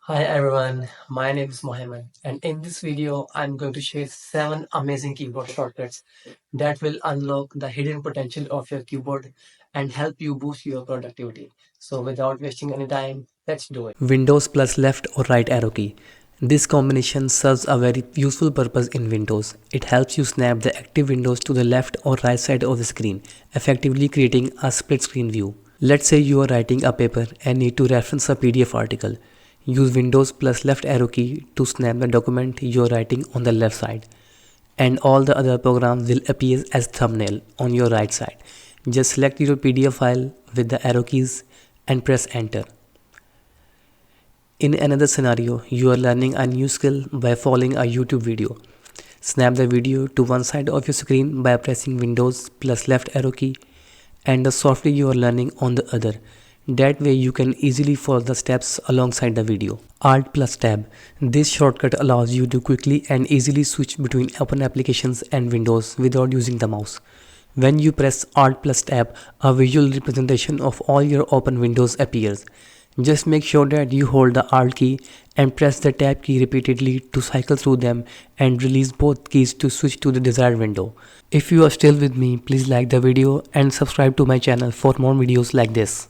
Hi everyone, my name is Mohammed, and in this video I'm going to share 7 amazing keyboard shortcuts that will unlock the hidden potential of your keyboard and help you boost your productivity. So without wasting any time, let's do it. Windows plus left or right arrow key. This combination serves a very useful purpose in Windows. It helps you snap the active windows to the left or right side of the screen, effectively creating a split screen view. Let's say you are writing a paper and need to reference a PDF article. Use Windows plus left arrow key to snap the document you are writing on the left side, and all the other programs will appear as thumbnail on your right side. Just select your PDF file with the arrow keys and press enter. In another scenario, you are learning a new skill by following a YouTube video. Snap the video to one side of your screen by pressing Windows plus left arrow key and the software you are learning on the other. That way you can easily follow the steps alongside the video. Alt plus tab. This shortcut allows you to quickly and easily switch between open applications and windows without using the mouse. When you press Alt plus tab, a visual representation of all your open windows appears. Just make sure that you hold the Alt key and press the Tab key repeatedly to cycle through them and release both keys to switch to the desired window. If you are still with me, please like the video and subscribe to my channel for more videos like this.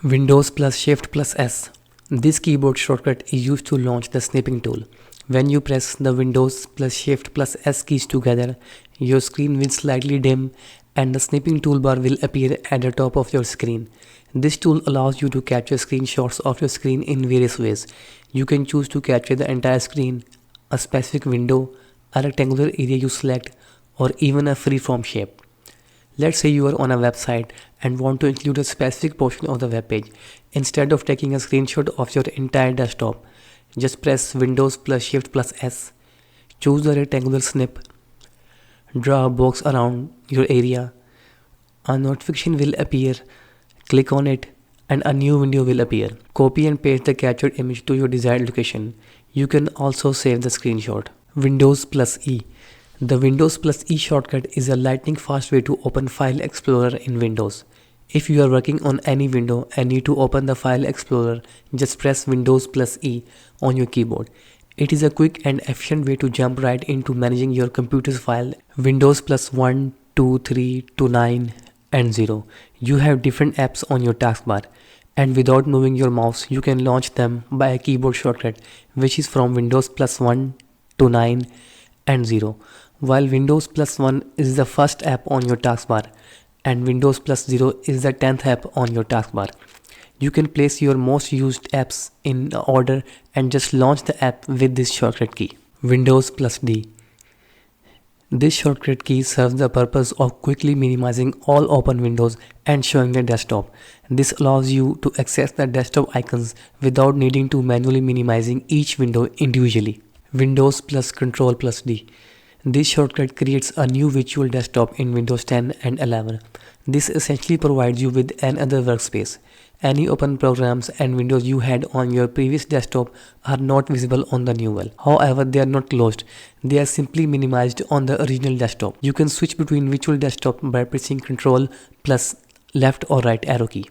Windows plus Shift plus S. This keyboard shortcut is used to launch the snipping tool. When you press the Windows plus Shift plus S keys together, your screen will slightly dim and the snipping toolbar will appear at the top of your screen. This tool allows you to capture screenshots of your screen in various ways. You can choose to capture the entire screen, a specific window, a rectangular area you select, or even a freeform shape. Let's say you are on a website and want to include a specific portion of the web page. Instead of taking a screenshot of your entire desktop, just press Windows plus Shift plus S, choose the rectangular snip, draw a box around your area, a notification will appear, click on it and a new window will appear. Copy and paste the captured image to your desired location. You can also save the screenshot. Windows plus E. The Windows plus E shortcut is a lightning fast way to open File Explorer in Windows. If you are working on any window and need to open the File Explorer, just press Windows plus E on your keyboard. It is a quick and efficient way to jump right into managing your computer's file. Windows plus 1, 2, 3 to 9 and 0. You have different apps on your taskbar, and without moving your mouse you can launch them by a keyboard shortcut which is from Windows plus 1 to 9 and 0. While Windows plus 1 is the first app on your taskbar and Windows plus 0 is the 10th app on your taskbar. You can place your most used apps in order and just launch the app with this shortcut key. Windows plus D. This shortcut key serves the purpose of quickly minimizing all open windows and showing the desktop. This allows you to access the desktop icons without needing to manually minimizing each window individually. Windows plus Control plus D. This shortcut creates a new virtual desktop in Windows 10 and 11. This essentially provides you with another workspace. Any open programs and windows you had on your previous desktop are not visible on the new one. However, they are not closed. They are simply minimized on the original desktop. You can switch between virtual desktop by pressing Ctrl plus left or right arrow key.